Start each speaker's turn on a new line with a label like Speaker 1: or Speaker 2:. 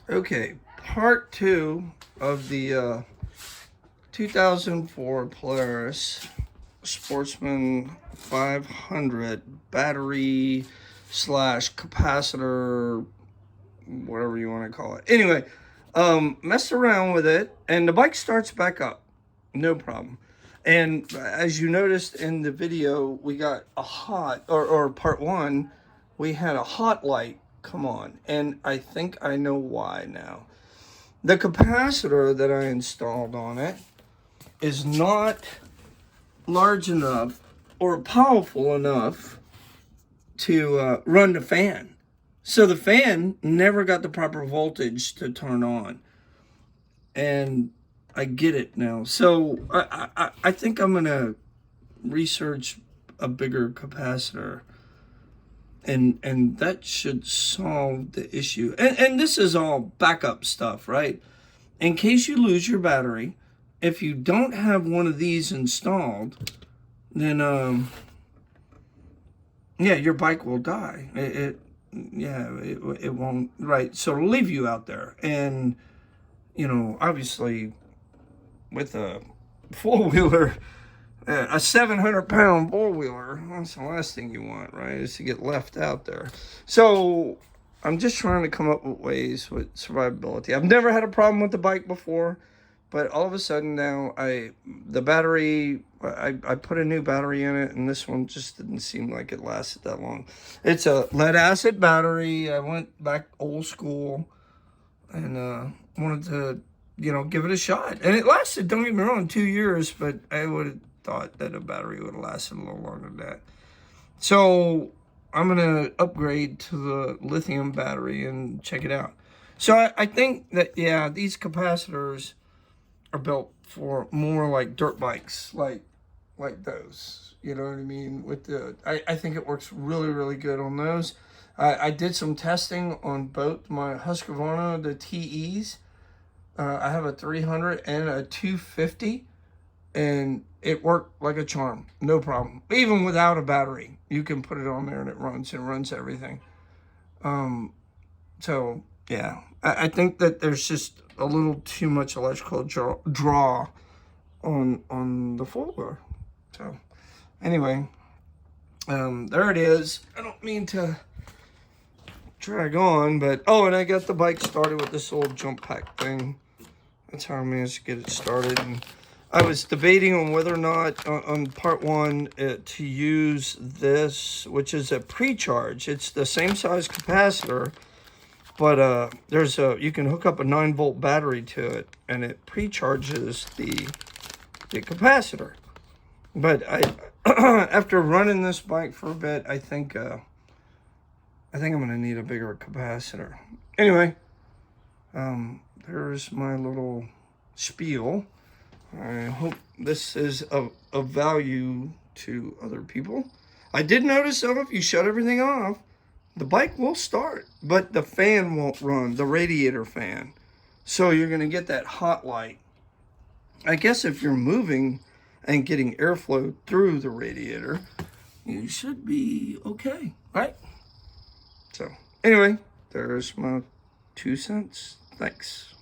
Speaker 1: Okay, part two of the 2004 Polaris Sportsman 500 battery slash capacitor, whatever you want to call it. Anyway, messed around with it, and the bike starts back up, no problem. And as you noticed in the video, we got a hot, or part one, we had a hot light come on, and I think I know why now. The capacitor that I installed on it is not large enough or powerful enough to run the fan. So the fan never got the proper voltage to turn on. And I get it now. So I think I'm going to research a bigger capacitor. And that should solve the issue. And this is all backup stuff, right? In case you lose your battery, if you don't have one of these installed, then yeah, your bike will die. It won't, right? So it'll leave you out there. And you know, obviously with a four-wheeler, a 700-pound four-wheeler, that's the last thing you want, right? Is to get left out there. So I'm just trying to come up with ways with survivability. I've never had a problem with the bike before, but all of a sudden now, the battery, I put a new battery in it, and this one just didn't seem like it lasted that long. It's a lead-acid battery. I went back old school and wanted to, give it a shot. And it lasted, don't get me wrong, 2 years, but I would have thought that a battery would have lasted a little longer than that. So I'm going to upgrade to the lithium battery and check it out. So I think that, yeah, these capacitors are built for more like dirt bikes, like those. You know what I mean? With the, I think it works really, really good on those. I did some testing on both my Husqvarna, the TEs. I have a 300 and a 250, and it worked like a charm, no problem. Even without a battery, you can put it on there and it runs everything. So yeah, I think that there's just a little too much electrical draw on the four-wheeler. So anyway, there it is. I don't mean to drag on, but oh, and I got the bike started with this old jump pack thing. That's how I managed to get it started. And I was debating on whether or not on part one to use this, which is a pre-charge. It's the same size capacitor, but you can hook up a 9-volt battery to it, and it pre-charges the capacitor. But after running this bike for a bit, I think I'm gonna need a bigger capacitor. Anyway, there's my little spiel. I hope this is of value to other people. I did notice, though, if you shut everything off, the bike will start, but the fan won't run, the radiator fan. So you're going to get that hot light. I guess if you're moving and getting airflow through the radiator, you should be okay, right? So anyway, there's my 2 cents. Thanks.